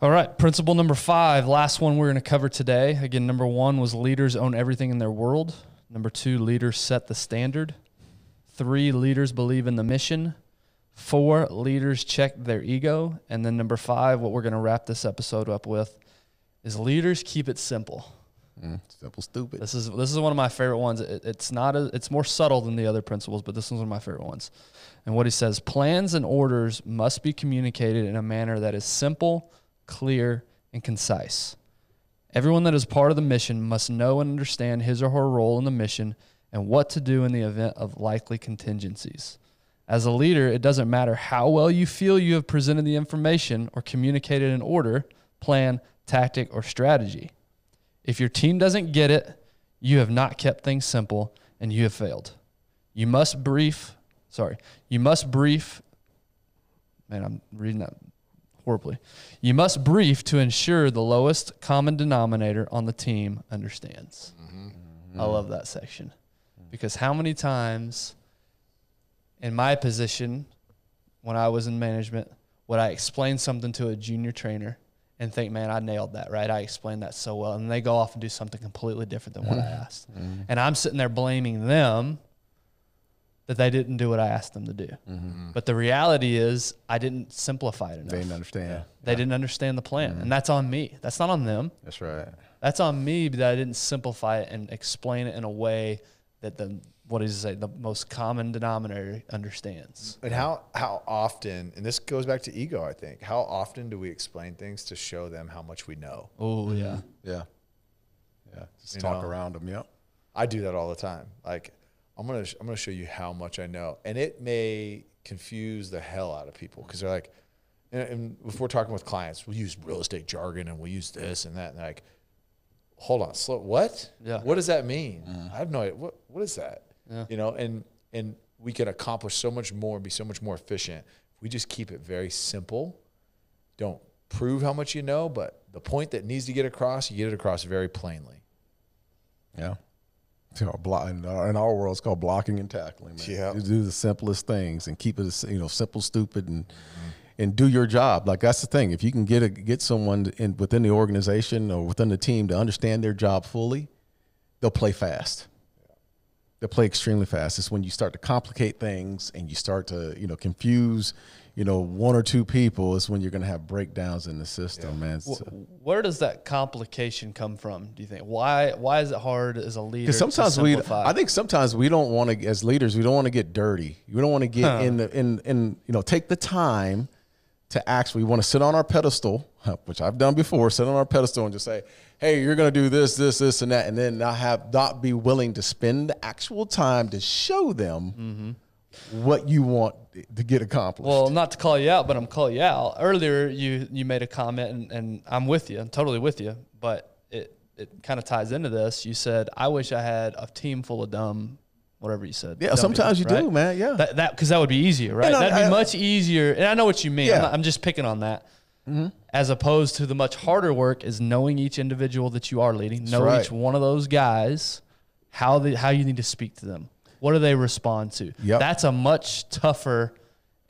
All right, principle number 5, last one we're going to cover today. Again, number 1 was leaders own everything in their world. Number 2, leaders set the standard. 3, leaders believe in the mission. 4, leaders check their ego. And then number 5, what we're going to wrap this episode up with, is leaders keep it simple. Simple, stupid. This is one of my favorite ones. It's more subtle than the other principles, but this one's one of my favorite ones. And what he says, plans and orders must be communicated in a manner that is simple, clear, and concise. Everyone that is part of the mission must know and understand his or her role in the mission and what to do in the event of likely contingencies. As a leader, it doesn't matter how well you feel you have presented the information or communicated an order, plan, tactic, or strategy. If your team doesn't get it, you have not kept things simple and you have failed. You must brief, man, I'm reading that horribly. You must brief to ensure the lowest common denominator on the team understands. I love that section, because how many times in my position when I was in management would I explain something to a junior trainer and think, man, I nailed that, right? I explained that so well. And they go off and do something completely different than what I asked. And I'm sitting there blaming them that they didn't do what I asked them to do. But the reality is I didn't simplify it enough. They didn't understand. They didn't understand the plan. And that's on me. That's not on them. That's right. That's on me that I didn't simplify it and explain it in a way that the most common denominator understands. And how often, and this goes back to ego, I think, how often do we explain things to show them how much we know? Oh, yeah. Yeah. Just talk around them. Yep. I do that all the time. Like, I'm gonna show you how much I know, and it may confuse the hell out of people because they're like, and if we're talking with clients, we'll use real estate jargon and we'll use this and that, and they're like, hold on, slow, what? Yeah. What does that mean? I have no idea. What is that? Yeah. You know, and we can accomplish so much more and be so much more efficient if we just keep it very simple. Don't prove how much you know, but the point that needs to get across, you get it across very plainly. Yeah. In our world, it's called blocking and tackling. Man. Yeah. You do the simplest things and keep it, simple, stupid, and do your job. Like, that's the thing. If you can get someone within the organization or within the team to understand their job fully, they'll play fast. They'll play extremely fast. It's when you start to complicate things and you start to, confuse, one or two people, is when you're going to have breakdowns in the system, man. Where does that complication come from, do you think? Why is it hard as a leader Because sometimes to simplify? I think sometimes we don't want to, as leaders, we don't want to get dirty. We don't want to get take the time to actually want to sit on our pedestal, which I've done before, sit on our pedestal and just say, hey, you're going to do this, this, this, and that, and then not be willing to spend the actual time to show them what you want to get accomplished. Well, not to call you out, but I'm calling you out. Earlier, you made a comment, and I'm with you. I'm totally with you, but it kind of ties into this. You said, I wish I had a team full of dumb, whatever you said. Yeah, sometimes you do, man, yeah. Because that would be easier, right? That'd be much easier. And I know what you mean. Yeah. I'm just picking on that. As opposed to the much harder work is knowing each individual that you are leading, each one of those guys, how you need to speak to them. What do they respond to? Yep. That's a much tougher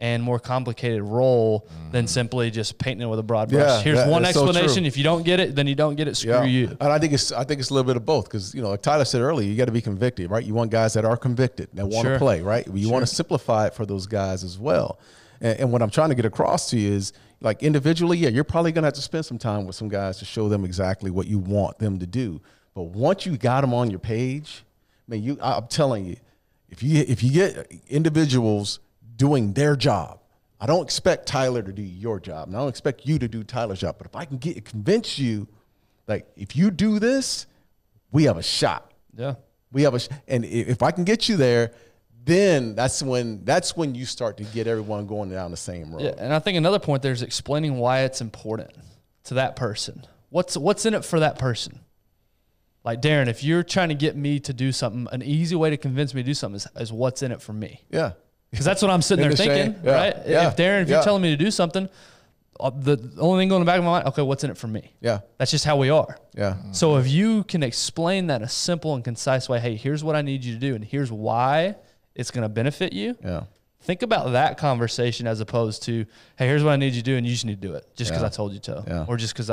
and more complicated role than simply just painting it with a broad brush. Yeah, Here's one explanation. So if you don't get it, then you don't get it. Screw you. And I think it's a little bit of both, because like Tyler said earlier, you got to be convicted, right? You want guys that are convicted, that want to play, right? You want to simplify it for those guys as well. And what I'm trying to get across to you is, like, individually, you're probably going to have to spend some time with some guys to show them exactly what you want them to do. But once you got them on your page, man, I'm telling you, if you get individuals doing their job, I don't expect Tyler to do your job, and I don't expect you to do Tyler's job. But if I can convince you, like, if you do this, we have a shot. Yeah, we have and if I can get you there, then that's when you start to get everyone going down the same road. Yeah, and I think another point there is explaining why it's important to that person. What's in it for that person? Like, Darren, if you're trying to get me to do something, an easy way to convince me to do something is what's in it for me. Yeah. Because that's what I'm sitting there thinking, right? Yeah. If Darren, if you're telling me to do something, the only thing going in the back of my mind, okay, what's in it for me? Yeah. That's just how we are. Yeah. So if you can explain that in a simple and concise way, hey, here's what I need you to do, and here's why it's going to benefit you. Yeah. Think about that conversation as opposed to, hey, here's what I need you to do, and you just need to do it just because I told you to, or just because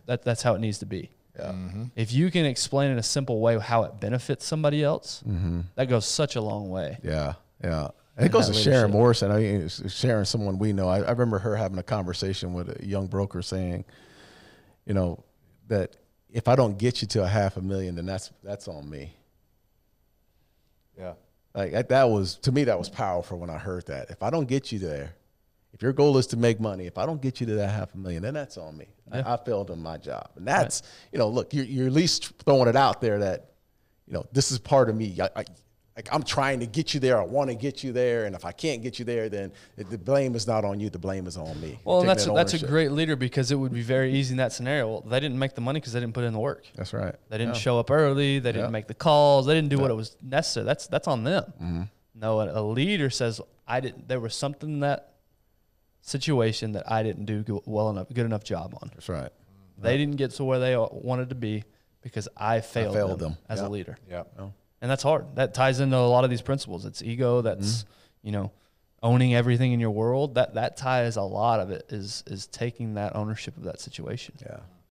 that's how it needs to be. Yeah. Mm-hmm. If you can explain in a simple way how it benefits somebody else, that goes such a long way. Yeah, yeah. And it goes to Sharon Morrison. I mean, Sharon, someone we know. I remember her having a conversation with a young broker saying, you know, that if I don't get you to $500,000, then that's on me. Yeah. Like that was, to me, that was powerful when I heard that. If I don't get you there, if your goal is to make money, if I don't get you to that $500,000, then that's on me. Yeah. I failed on my job. And that's, you know, look, you're at least throwing it out there that, you know, this is part of me. I'm trying to get you there. I want to get you there. And if I can't get you there, then the blame is not on you. The blame is on me. Well, and that's a great leader, because it would be very easy in that scenario. Well, they didn't make the money because they didn't put in the work. That's right. They didn't show up early. They didn't make the calls. They didn't do what it was necessary. That's on them. Mm-hmm. No, a leader says, there was something in that situation that I didn't do good enough job on. That's right. They didn't get to where they wanted to be because I failed them as a leader. Yeah. And that's hard. That ties into a lot of these principles. It's ego. That's, you know, owning everything in your world. That ties a lot of it is taking that ownership of that situation. Yeah.